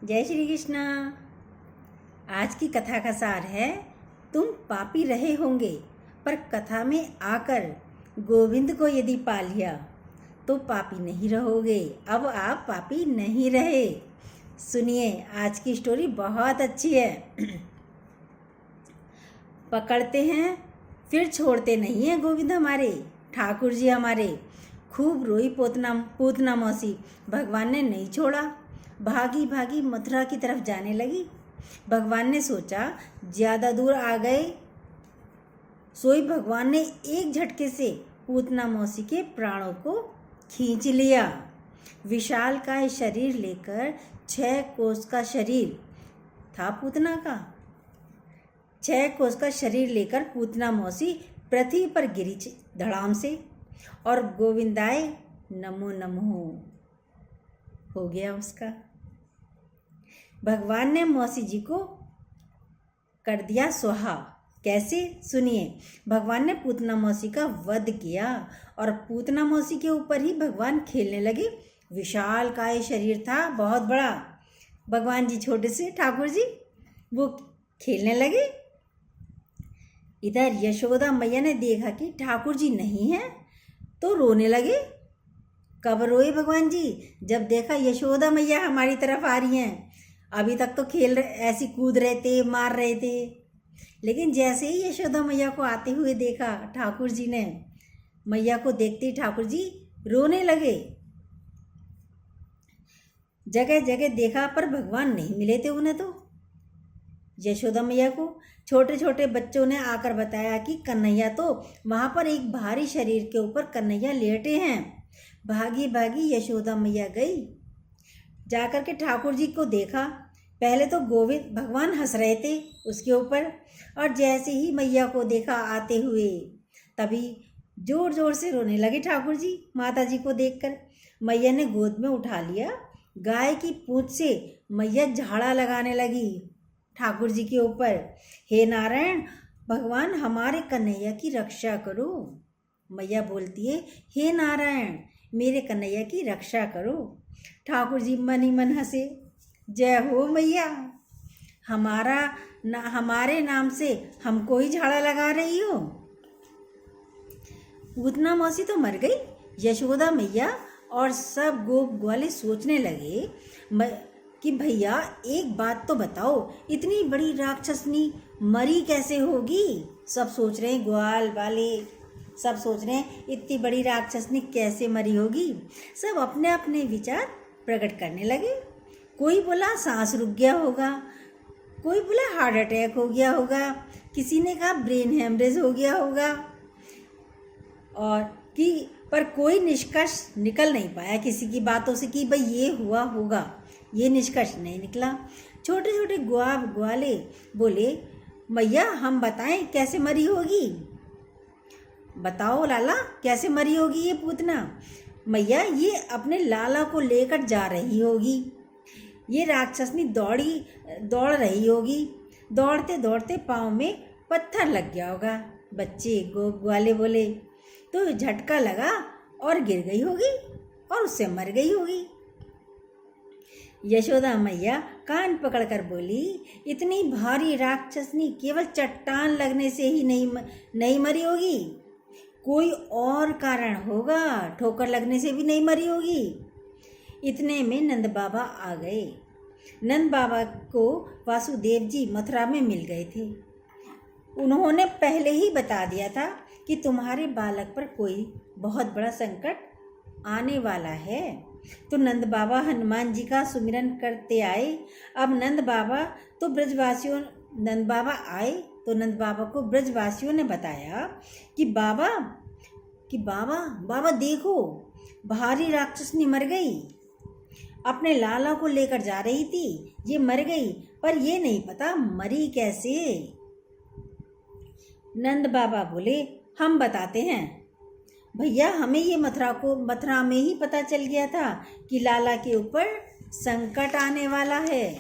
जय श्री कृष्णा। आज की कथा का सार है, तुम पापी रहे होंगे पर कथा में आकर गोविंद को यदि पा लिया तो पापी नहीं रहोगे। अब आप पापी नहीं रहे। सुनिए, आज की स्टोरी बहुत अच्छी है। पकड़ते हैं फिर छोड़ते नहीं हैं गोविंद हमारे, ठाकुर जी हमारे। खूब रोई पूतना मौसी, भगवान ने नहीं छोड़ा। भागी भागी मथुरा की तरफ जाने लगी। भगवान ने सोचा ज़्यादा दूर आ गए, सोई भगवान ने एक झटके से पूतना मौसी के प्राणों को खींच लिया। विशालकाय शरीर लेकर 6 कोस का शरीर था पूतना का। 6 कोस का शरीर लेकर पूतना मौसी पृथ्वी पर गिरी धड़ाम से, और गोविंदाय नमो नमो हो गया उसका। भगवान ने मौसी जी को कर दिया स्वाहा। कैसे? सुनिए। भगवान ने पूतना मौसी का वध किया और पूतना मौसी के ऊपर ही भगवान खेलने लगे। विशाल काय शरीर था, बहुत बड़ा। भगवान जी छोटे से ठाकुर जी वो खेलने लगे। इधर यशोदा मैया ने देखा कि ठाकुर जी नहीं है तो रोने लगे। कब रोए भगवान जी? जब देखा यशोदा मैया हमारी तरफ आ रही हैं। अभी तक तो खेल ऐसी कूद रहे थे, मार रहे थे, लेकिन जैसे ही यशोदा मैया को आते हुए देखा ठाकुर जी ने, मैया को देखते ही ठाकुर जी रोने लगे। जगह जगह देखा पर भगवान नहीं मिले थे उन्हें। तो यशोदा मैया को छोटे छोटे बच्चों ने आकर बताया कि कन्हैया तो वहां पर एक भारी शरीर के ऊपर कन्हैया लेटे हैं। भागी भागी यशोदा मैया गई, जाकर के ठाकुर जी को देखा। पहले तो गोविंद भगवान हंस रहे थे उसके ऊपर, और जैसे ही मैया को देखा आते हुए तभी जोर जोर से रोने लगे ठाकुर जी। माता जी को देखकर मैया ने गोद में उठा लिया। गाय की पूंछ से मैया झाड़ा लगाने लगी ठाकुर जी के ऊपर। हे नारायण, भगवान हमारे कन्हैया की रक्षा करो। मैया बोलती है, हे नारायण, मेरे कन्हैया की रक्षा करो। ठाकुर जी मन ही मन हंसे। जय हो मैया, हमारे नाम से हमको ही झाड़ा लगा रही हो। पूतना मौसी तो मर गई। यशोदा मैया और सब गोप ग्वाले सोचने लगे कि भैया एक बात तो बताओ, इतनी बड़ी राक्षसनी मरी कैसे होगी? सब सोच रहे हैं, ग्वाल वाले सब सोच रहे हैं इतनी बड़ी राक्षसनी कैसे मरी होगी। सब अपने अपने विचार प्रकट करने लगे। कोई बोला सांस रुक गया होगा, कोई बोला हार्ट अटैक हो गया होगा, किसी ने कहा ब्रेन हेमरेज हो गया होगा, और पर कोई निष्कर्ष निकल नहीं पाया किसी की बातों से कि भाई ये हुआ होगा। ये निष्कर्ष नहीं निकला। छोटे छोटे ग्वाले बोले, मैया हम बताएं कैसे मरी होगी? बताओ लाला, कैसे मरी होगी ये पूतना? मैया ये अपने लाला को लेकर जा रही होगी। ये राक्षसनी दौड़ रही होगी। दौड़ते दौड़ते पाँव में पत्थर लग गया होगा। बच्चे ग्वाले बोले, तो झटका लगा और गिर गई होगी और उससे मर गई होगी। यशोदा मैया कान पकड़कर बोली, इतनी भारी राक्षसनी केवल चट्टान लगने से ही नहीं मरी होगी, कोई और कारण होगा, ठोकर लगने से भी नहीं मरी होगी। इतने में नंद बाबा आ गए। नंद बाबा को वासुदेव जी मथुरा में मिल गए थे। उन्होंने पहले ही बता दिया था कि तुम्हारे बालक पर कोई बहुत बड़ा संकट आने वाला है। तो नंद बाबा हनुमान जी का सुमिरन करते आए। अब नंद बाबा आए तो नंद बाबा को ब्रजवासियों ने बताया कि बाबा देखो, भारी राक्षसनी मर गई। अपने लाला को लेकर जा रही थी, ये मर गई, पर ये नहीं पता मरी कैसे। नंद बाबा बोले, हम बताते हैं भैया, हमें ये मथुरा में ही पता चल गया था कि लाला के ऊपर संकट आने वाला है।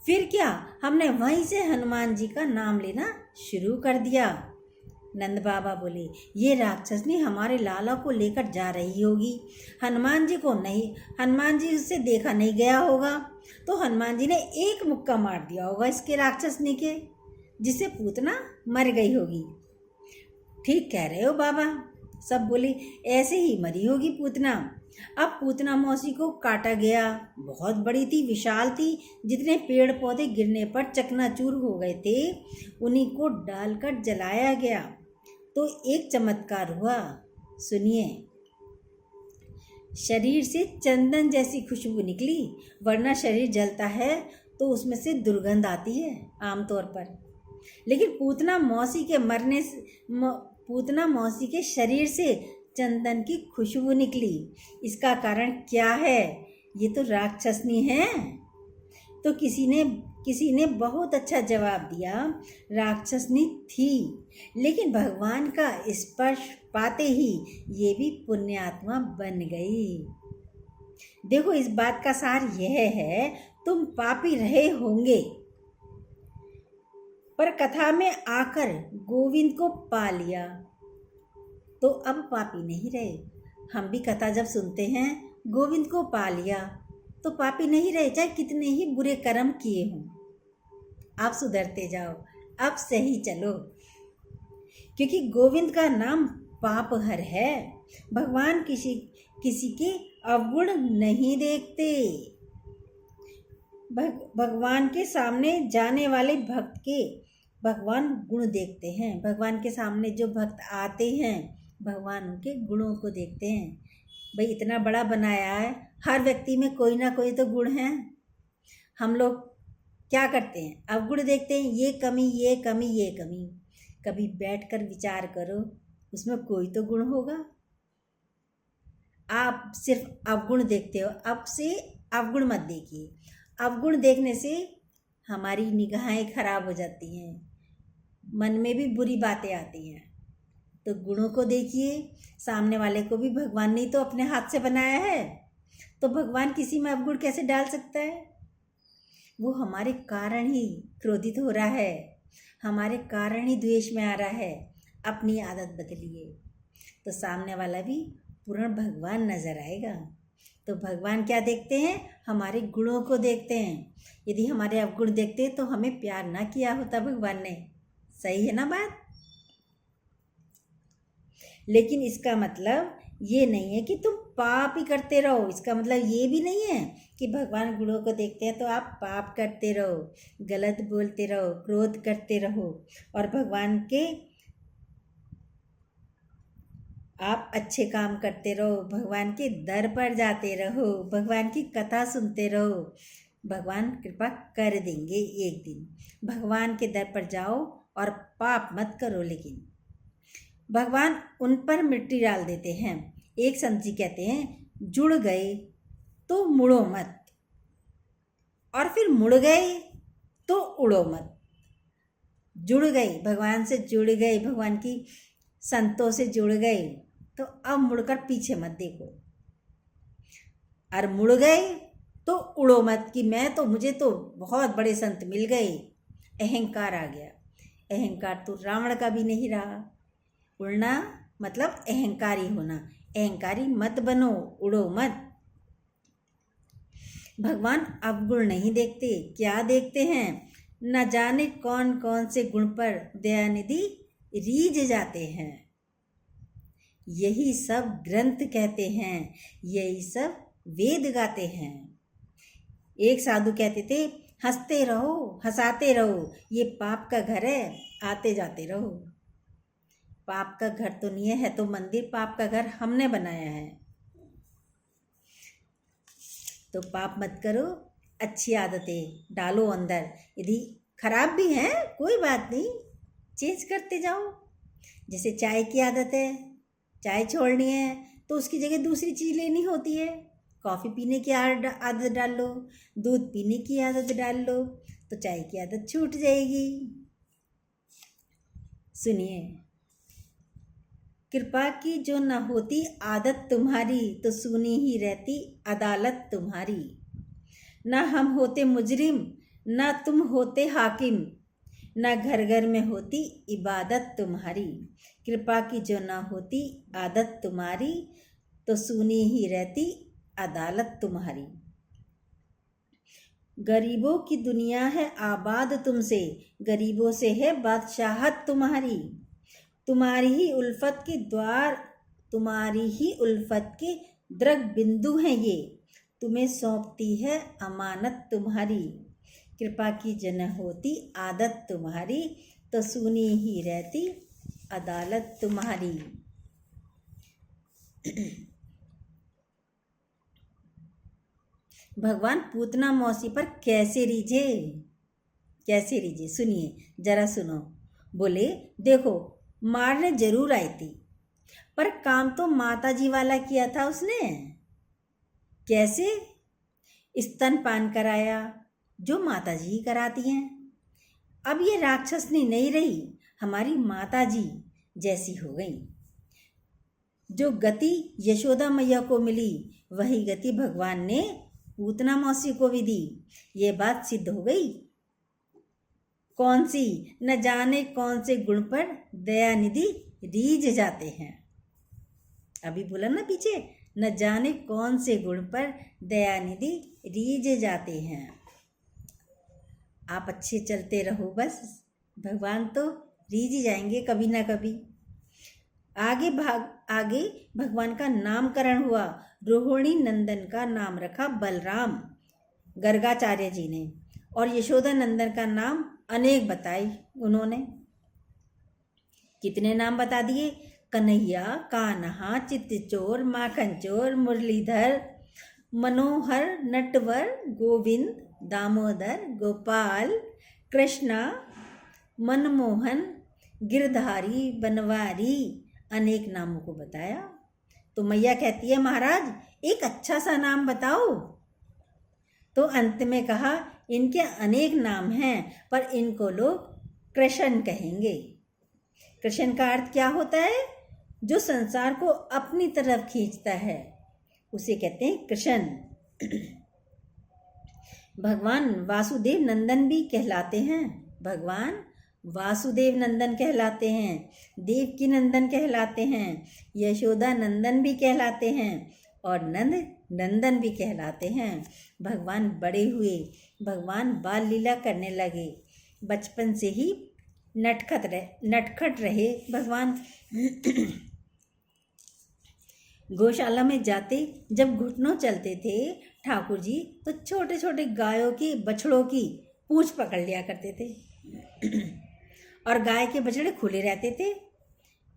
फिर क्या? हमने वहीं से हनुमान जी का नाम लेना शुरू कर दिया। नंद बाबा बोले, ये राक्षसनी हमारे लाला को लेकर जा रही होगी। हनुमान जी को नहीं, हनुमान जी उससे देखा नहीं गया होगा, तो हनुमान जी ने एक मुक्का मार दिया होगा इसके राक्षसनी के, जिससे पूतना मर गई होगी। ठीक कह रहे हो बाबा, सब बोले, ऐसे ही मरी होगी पूतना। अब पूतना मौसी को काटा गया, बहुत बड़ी थी, विशाल थी, जितने पेड़ पौधे गिरने पर चकनाचूर हो गए थे उन्हीं को डालकर जलाया गया। तो एक चमत्कार हुआ, सुनिए। शरीर से चंदन जैसी खुशबू निकली, वरना शरीर जलता है तो उसमें से दुर्गंध आती है आमतौर पर। लेकिन पूतना मौसी के शरीर से चंदन की खुशबू निकली। इसका कारण क्या है? ये तो राक्षसनी है। तो किसी ने बहुत अच्छा जवाब दिया, राक्षसनी थी, लेकिन भगवान का स्पर्श पाते ही ये भी पुण्यात्मा बन गई। देखो, इस बात का सार यह है, तुम पापी रहे होंगे, पर कथा में आकर गोविंद को पा लिया तो अब पापी नहीं रहे। हम भी कथा जब सुनते हैं, गोविंद को पा लिया तो पापी नहीं रहे, चाहे कितने ही बुरे कर्म किए हों। आप सुधरते जाओ, अब सही चलो, क्योंकि गोविंद का नाम पापहर है। भगवान किसी के अवगुण नहीं देखते। भगवान के सामने जाने वाले भक्त के भगवान गुण देखते हैं। भगवान के सामने जो भक्त आते हैं, भगवान उनके गुणों को देखते हैं। भाई, इतना बड़ा बनाया है, हर व्यक्ति में कोई ना कोई तो गुण है। हम लोग क्या करते हैं? अवगुण देखते हैं, ये कमी, ये कमी, ये कमी। कभी बैठकर विचार करो, उसमें कोई तो गुण होगा। आप सिर्फ अवगुण देखते हो। अब से अवगुण मत देखिए। अवगुण देखने से हमारी निगाहें खराब हो जाती हैं, मन में भी बुरी बातें आती हैं। तो गुणों को देखिए। सामने वाले को भी भगवान ने तो अपने हाथ से बनाया है, तो भगवान किसी में अवगुण कैसे डाल सकता है? वो हमारे कारण ही क्रोधित हो रहा है, हमारे कारण ही द्वेष में आ रहा है। अपनी आदत बदलिए तो सामने वाला भी पूर्ण भगवान नजर आएगा। तो भगवान क्या देखते हैं? हमारे गुणों को देखते हैं। यदि हमारे अवगुण देखते तो हमें प्यार ना किया होता भगवान ने। सही है ना बात? लेकिन इसका मतलब ये नहीं है कि तुम पाप ही करते रहो। इसका मतलब ये भी नहीं है कि भगवान गुणों को देखते हैं तो आप पाप करते रहो, गलत बोलते रहो, क्रोध करते रहो, और भगवान के आप अच्छे काम करते रहो, भगवान के दर पर जाते रहो, भगवान की कथा सुनते रहो। भगवान कृपा कर देंगे एक दिन। भगवान के दर पर जाओ और पाप मत करो। लेकिन भगवान उन पर मिट्टी डाल देते हैं। एक संत जी कहते हैं, जुड़ गए तो मुड़ो मत, और फिर मुड़ गए तो उड़ो मत। जुड़ गए, भगवान से जुड़ गए, भगवान की संतों से जुड़ गए, तो अब मुड़कर पीछे मत देखो। और मुड़ गए तो उड़ो मत कि मुझे तो बहुत बड़े संत मिल गए। अहंकार आ गया। अहंकार तो रावण का भी नहीं रहा। उड़ना मतलब अहंकारी होना। अहंकारी मत बनो, उड़ो मत। भगवान अवगुण नहीं देखते। क्या देखते हैं? न जाने कौन कौन से गुण पर दयानिधि रीझ जाते हैं। यही सब ग्रंथ कहते हैं, यही सब वेद गाते हैं। एक साधु कहते थे, हंसते रहो, हंसाते रहो, ये पाप का घर है, आते जाते रहो। पाप का घर तो नहीं है तो मंदिर। पाप का घर हमने बनाया है। तो पाप मत करो, अच्छी आदतें डालो अंदर। यदि खराब भी हैं कोई बात नहीं, चेंज करते जाओ। जैसे चाय की आदत है, चाय छोड़नी है तो उसकी जगह दूसरी चीज़ लेनी होती है। कॉफ़ी पीने की आदत डाल लो, दूध पीने की आदत डाल लो, तो चाय की आदत छूट जाएगी। सुनिए, कृपा की जो न होती आदत तुम्हारी, तो सुनी ही रहती अदालत तुम्हारी। न हम होते मुजरिम, न तुम होते हाकिम, न घर घर में होती इबादत तुम्हारी, कृपा की जो न होती आदत तुम्हारी, तो सुनी ही रहती अदालत तुम्हारी। गरीबों की दुनिया है आबाद तुमसे, गरीबों से है बादशाहत तुम्हारी। तुम्हारी ही उल्फत के द्वार, तुम्हारी ही उल्फत के द्रग बिंदु हैं ये, तुम्हें सौंपती है अमानत तुम्हारी। कृपा की जन होती आदत तुम्हारी, तो सुनी ही रहती अदालत तुम्हारी। भगवान पूतना मौसी पर कैसे रीझे, कैसे रीझे, सुनिए जरा सुनो। बोले देखो मारने जरूर आई थी, पर काम तो माताजी वाला किया था उसने। कैसे? स्तनपान कराया, जो माताजी ही कराती हैं। अब ये राक्षसनी नहीं रही, हमारी माताजी जैसी हो गई। जो गति यशोदा मैया को मिली, वही गति भगवान ने पूतना मौसी को भी दी। ये बात सिद्ध हो गई। कौन सी? न जाने कौन से गुण पर दयानिधि रीझ जाते हैं। अभी बोला ना पीछे, न जाने कौन से गुण पर दयानिधि रीझ जाते हैं। आप अच्छे चलते रहो बस, भगवान तो रीझ ही जाएंगे कभी ना कभी। आगे भगवान का नामकरण हुआ। रोहिणी नंदन का नाम रखा बलराम, गर्गाचार्य जी ने, और यशोदा नंदन का नाम अनेक बताए उन्होंने। कितने नाम बता दिए? कन्हैया, कान्हा, चित्तचोर, माखनचोर, मुरलीधर, मनोहर, नटवर, गोविंद, दामोदर, गोपाल, कृष्णा, मनमोहन, गिरधारी, बनवारी, अनेक नामों को बताया। तो मैया कहती है महाराज एक अच्छा सा नाम बताओ। तो अंत में कहा इनके अनेक नाम हैं, पर इनको लोग कृष्ण कहेंगे। कृष्ण का अर्थ क्या होता है? जो संसार को अपनी तरफ खींचता है, उसे कहते हैं कृष्ण। भगवान वासुदेव नंदन भी कहलाते हैं। भगवान वासुदेव नंदन कहलाते हैं, देवकी नंदन कहलाते हैं, यशोदा नंदन भी कहलाते हैं, और नंद नंदन भी कहलाते हैं। भगवान बड़े हुए, भगवान बाल लीला करने लगे। बचपन से ही नटखट रहे भगवान। गौशाला में जाते जब घुटनों चलते थे ठाकुर जी, तो छोटे छोटे गायों की, बछड़ों की पूंछ पकड़ लिया करते थे। और गाय के बछड़े खुले रहते थे,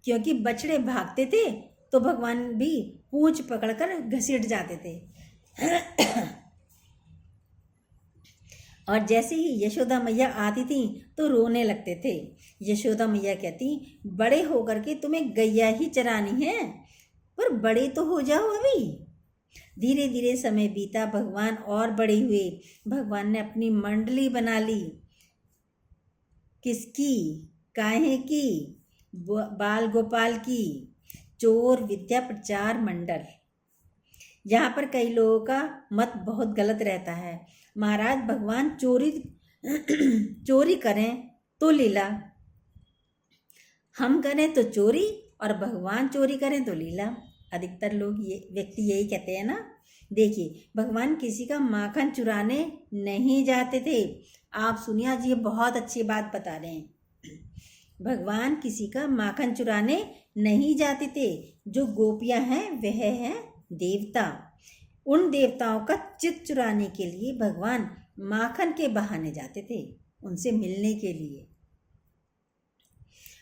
क्योंकि बछड़े भागते थे तो भगवान भी पूंछ पकड़कर घसीट जाते थे। और जैसे ही यशोदा मैया आती थी तो रोने लगते थे। यशोदा मैया कहती बड़े होकर के तुम्हें गैया ही चरानी है, पर बड़े तो हो जाओ अभी। धीरे धीरे समय बीता, भगवान और बड़े हुए। भगवान ने अपनी मंडली बना ली। किसकी? काहे की? बाल गोपाल की, चोर विद्या प्रचार मंडल। यहाँ पर कई लोगों का मत बहुत गलत रहता है। महाराज भगवान चोरी करें तो लीला, हम करें तो चोरी, और भगवान चोरी करें तो लीला। अधिकतर लोग ये व्यक्ति यही कहते हैं ना। देखिए भगवान किसी का माखन चुराने नहीं जाते थे। आप सुनिए, आज ये बहुत अच्छी बात बता रहे हैं। भगवान किसी का माखन चुराने नहीं जाते थे। जो गोपियां हैं वह हैं देवता। उन देवताओं का चित्त चुराने के लिए भगवान माखन के बहाने जाते थे, उनसे मिलने के लिए।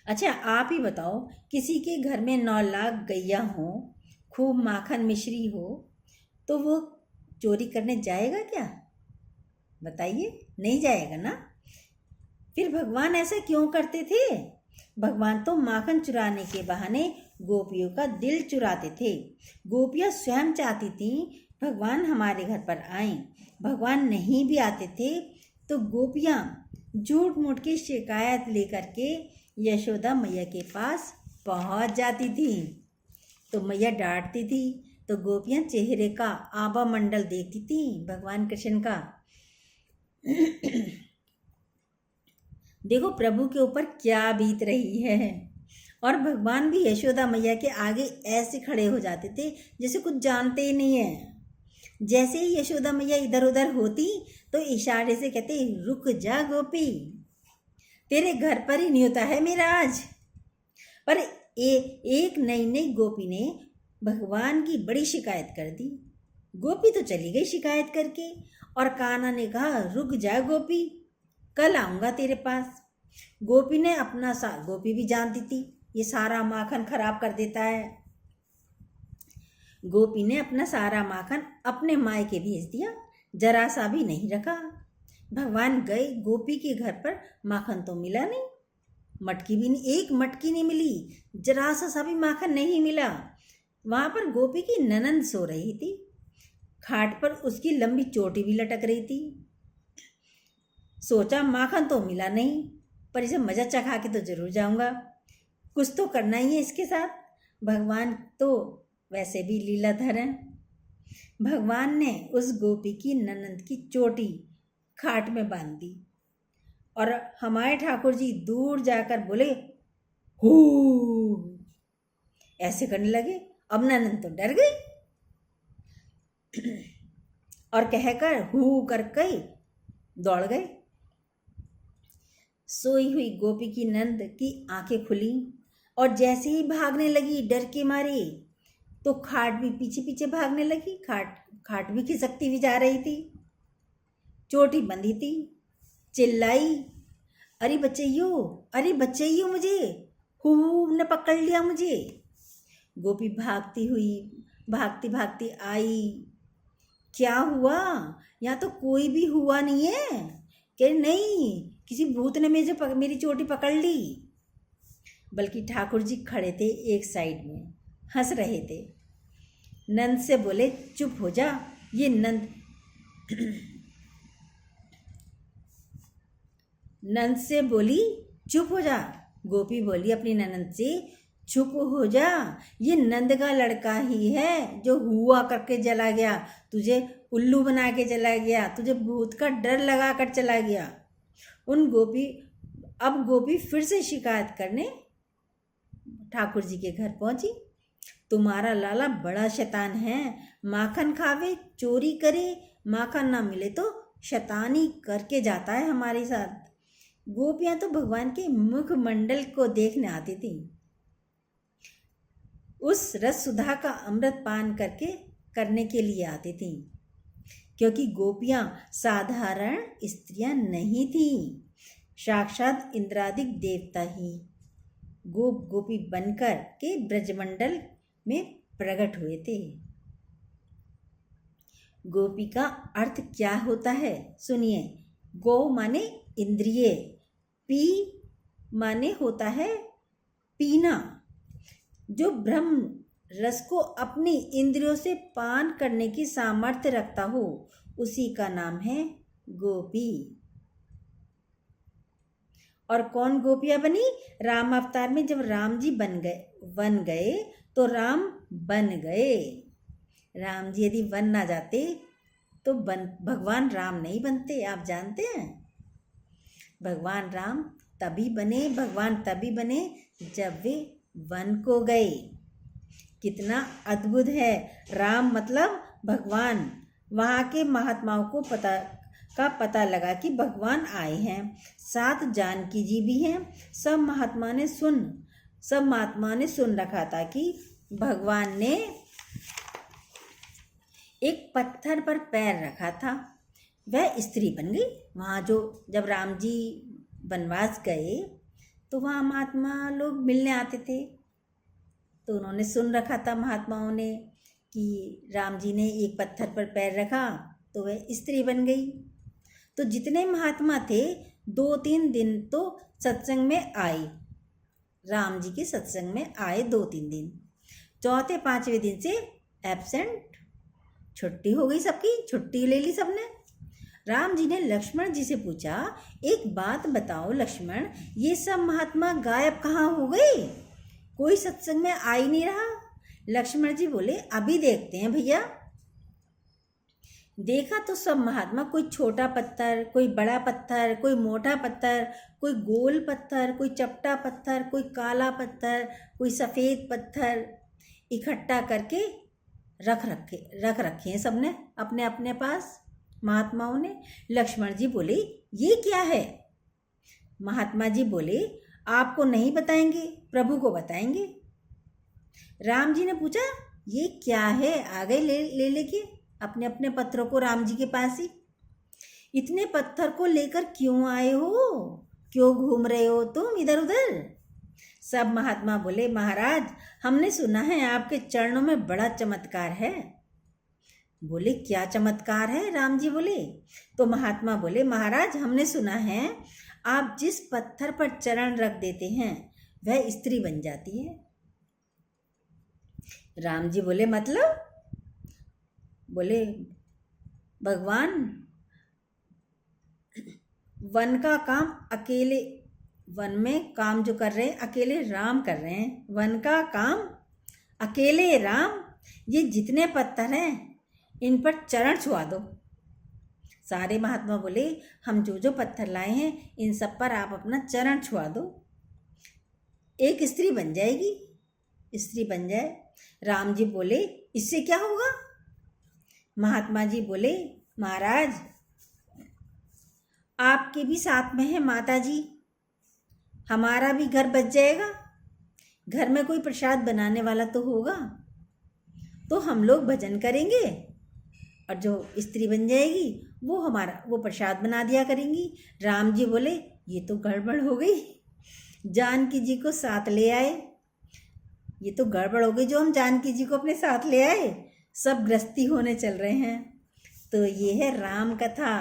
अच्छा आप ही बताओ, किसी के घर में 9 लाख गैया हो, खूब माखन मिश्री हो, तो वो चोरी करने जाएगा क्या? बताइए, नहीं जाएगा ना। फिर भगवान ऐसा क्यों करते थे? भगवान तो माखन चुराने के बहाने गोपियों का दिल चुराते थे। गोपियां स्वयं चाहती थीं भगवान हमारे घर पर आएं। भगवान नहीं भी आते थे तो गोपियां झूठ मूठ की शिकायत लेकर के यशोदा मैया के पास पहुंच जाती थी। तो मैया डांटती थी तो गोपियां चेहरे का आभा मंडल देखती थी भगवान कृष्ण का। देखो प्रभु के ऊपर क्या बीत रही है। और भगवान भी यशोदा मैया के आगे ऐसे खड़े हो जाते थे जैसे कुछ जानते ही नहीं है। जैसे ही यशोदा मैया इधर उधर होती तो इशारे से कहते, रुक जा गोपी, तेरे घर पर ही न्योता है मेरा आज। पर एक नई नई गोपी ने भगवान की बड़ी शिकायत कर दी। गोपी तो चली गई शिकायत करके, और कान्हा ने कहा, रुक जा गोपी, कल आऊँगा तेरे पास। गोपी ने गोपी भी जानती थी ये सारा माखन खराब कर देता है। गोपी ने अपना सारा माखन अपने मायके भेज दिया, जरा सा भी नहीं रखा। भगवान गए, गोपी के घर पर माखन तो मिला नहीं, मटकी भी नहीं, एक मटकी नहीं मिली, जरा सा भी माखन नहीं मिला। वहाँ पर गोपी की ननंद सो रही थी, खाट पर उसकी लंबी चोटी भी लटक रही थी। सोचा माखन तो मिला नहीं, पर इसे मजा चखा के तो जरूर जाऊंगा, कुछ तो करना ही है इसके साथ। भगवान तो वैसे भी लीलाधर हैं। भगवान ने उस गोपी की ननंद की चोटी खाट में बांध दी, और हमारे ठाकुर जी दूर जाकर बोले, हू, ऐसे करने लगे। अब ननंद तो डर गई और कहकर हू करके दौड़ गए। सोई हुई गोपी की नंद की आंखें खुली, और जैसे ही भागने लगी डर के मारे, तो खाट भी पीछे पीछे भागने लगी। खाट भी खिसकती हुई जा रही थी, चोटी बंधी थी। चिल्लाई, अरे बच्चइयो मुझे, हू ने पकड़ लिया मुझे। गोपी भागती भागती आई। क्या हुआ? यहाँ तो कोई भी हुआ नहीं है। कह नहीं, किसी भूत ने मेरी चोटी पकड़ ली। बल्कि ठाकुर जी खड़े थे एक साइड में, हंस रहे थे। नंद से बोले, चुप हो जा। ये नंद से बोली, चुप हो जा। गोपी बोली अपनी ननंद से, चुप हो जा, ये नंद का लड़का ही है जो हुआ करके चला गया, तुझे उल्लू बना के चला गया, तुझे भूत का डर लगा कर चला गया। अब गोपी फिर से शिकायत करने ठाकुर जी के घर पहुंची। तुम्हारा लाला बड़ा शैतान है, माखन खावे, चोरी करे, माखन ना मिले तो शैतानी करके जाता है हमारे साथ। गोपियां तो भगवान के मुखमंडल को देखने आती थी, उस रस सुधा का अमृत पान करने के लिए आती थी, क्योंकि गोपियां साधारण स्त्रियां नहीं थीं, साक्षात इंद्रादिक देवता ही गोपी बनकर के ब्रजमंडल में प्रकट हुए थे। गोपी का अर्थ क्या होता है सुनिए। गो माने इंद्रिय, पी माने होता है पीना। जो ब्रह्म रस को अपनी इंद्रियों से पान करने की सामर्थ्य रखता हो, उसी का नाम है गोपी। और कौन गोपियां बनी? राम अवतार में जब राम जी बन गए तो राम बन गए। राम जी यदि बन ना जाते तो भगवान राम नहीं बनते। आप जानते हैं, भगवान राम तभी बने जब वे वन को गए। कितना अद्भुत है। राम मतलब भगवान। वहाँ के महात्माओं को पता लगा कि भगवान आए हैं। साथ जानकी जी भी हैं। सब महात्मा ने सुन रखा था कि भगवान ने एक पत्थर पर पैर रखा था, वह स्त्री बन गई। वहाँ जब राम जी वनवास गए तो वहाँ महात्मा लोग मिलने आते थे, तो उन्होंने सुन रखा था महात्माओं ने कि राम जी ने एक पत्थर पर पैर रखा तो वह स्त्री बन गई। तो जितने महात्मा थे 2-3 दिन तो सत्संग में आए, राम जी के सत्संग में आए 2-3 दिन। 4-5वें दिन से एब्सेंट, छुट्टी हो गई सबकी, छुट्टी ले ली सबने। राम जी ने लक्ष्मण जी से पूछा, एक बात बताओ लक्ष्मण, ये सब महात्मा गायब कहाँ हो गए? कोई सत्संग में आ ही नहीं रहा। लक्ष्मण जी बोले, अभी देखते हैं भैया। देखा तो सब महात्मा, कोई छोटा पत्थर, कोई बड़ा पत्थर, कोई मोटा पत्थर, कोई गोल पत्थर, कोई चपटा पत्थर, कोई काला पत्थर, कोई सफ़ेद पत्थर इकट्ठा करके रख रखे हैं सबने अपने अपने पास महात्माओं ने। लक्ष्मण जी बोले ये क्या है? महात्मा जी बोले आपको नहीं बताएंगे, प्रभु को बताएंगे। राम जी ने पूछा ये क्या है? आ गए ले लेके अपने अपने पत्थरों को राम जी के पास ही। इतने पत्थर को लेकर क्यों आए हो? क्यों घूम रहे हो तुम इधर उधर? सब महात्मा बोले महाराज हमने सुना है आपके चरणों में बड़ा चमत्कार है। बोले क्या चमत्कार है? राम जी बोले। तो महात्मा बोले महाराज हमने सुना है आप जिस पत्थर पर चरण रख देते हैं वह स्त्री बन जाती है। राम जी बोले मतलब? बोले भगवान वन का काम अकेले, वन में काम जो कर रहे हैं अकेले राम कर रहे हैं, वन का काम अकेले राम, ये जितने पत्थर हैं इन पर चरण छुआ दो। सारे महात्मा बोले हम जो जो पत्थर लाए हैं इन सब पर आप अपना चरण छुआ दो, एक स्त्री बन जाएगी, स्त्री बन जाए। राम जी बोले इससे क्या होगा? महात्मा जी बोले महाराज आपके भी साथ में है माता जी, हमारा भी घर बच जाएगा, घर में कोई प्रसाद बनाने वाला तो होगा, तो हम लोग भजन करेंगे और जो स्त्री बन जाएगी वो प्रसाद बना दिया करेंगी। राम जी बोले ये तो गड़बड़ हो गई, जानकी जी को साथ ले आए, ये तो गड़बड़ हो गई जो हम जानकी जी को अपने साथ ले आए, सब गृहस्थी होने चल रहे हैं। तो ये है राम कथा,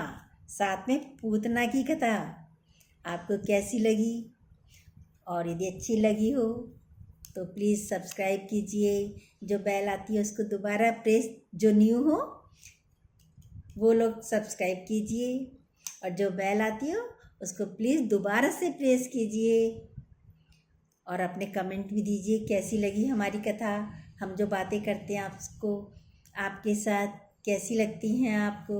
साथ में पूतना की कथा। आपको कैसी लगी? और यदि अच्छी लगी हो तो प्लीज़ सब्सक्राइब कीजिए, जो बेल आती है उसको दोबारा प्रेस, जो न्यू हो वो लोग सब्सक्राइब कीजिए, और जो बेल आती हो उसको प्लीज़ दोबारा से प्रेस कीजिए, और अपने कमेंट भी दीजिए कैसी लगी हमारी कथा। हम जो बातें करते हैं आपको, आपके साथ कैसी लगती हैं आपको,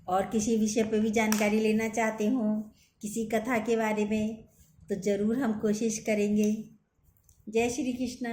और किसी विषय पे भी जानकारी लेना चाहते हो, किसी कथा के बारे में, तो ज़रूर हम कोशिश करेंगे। जय श्री कृष्णा।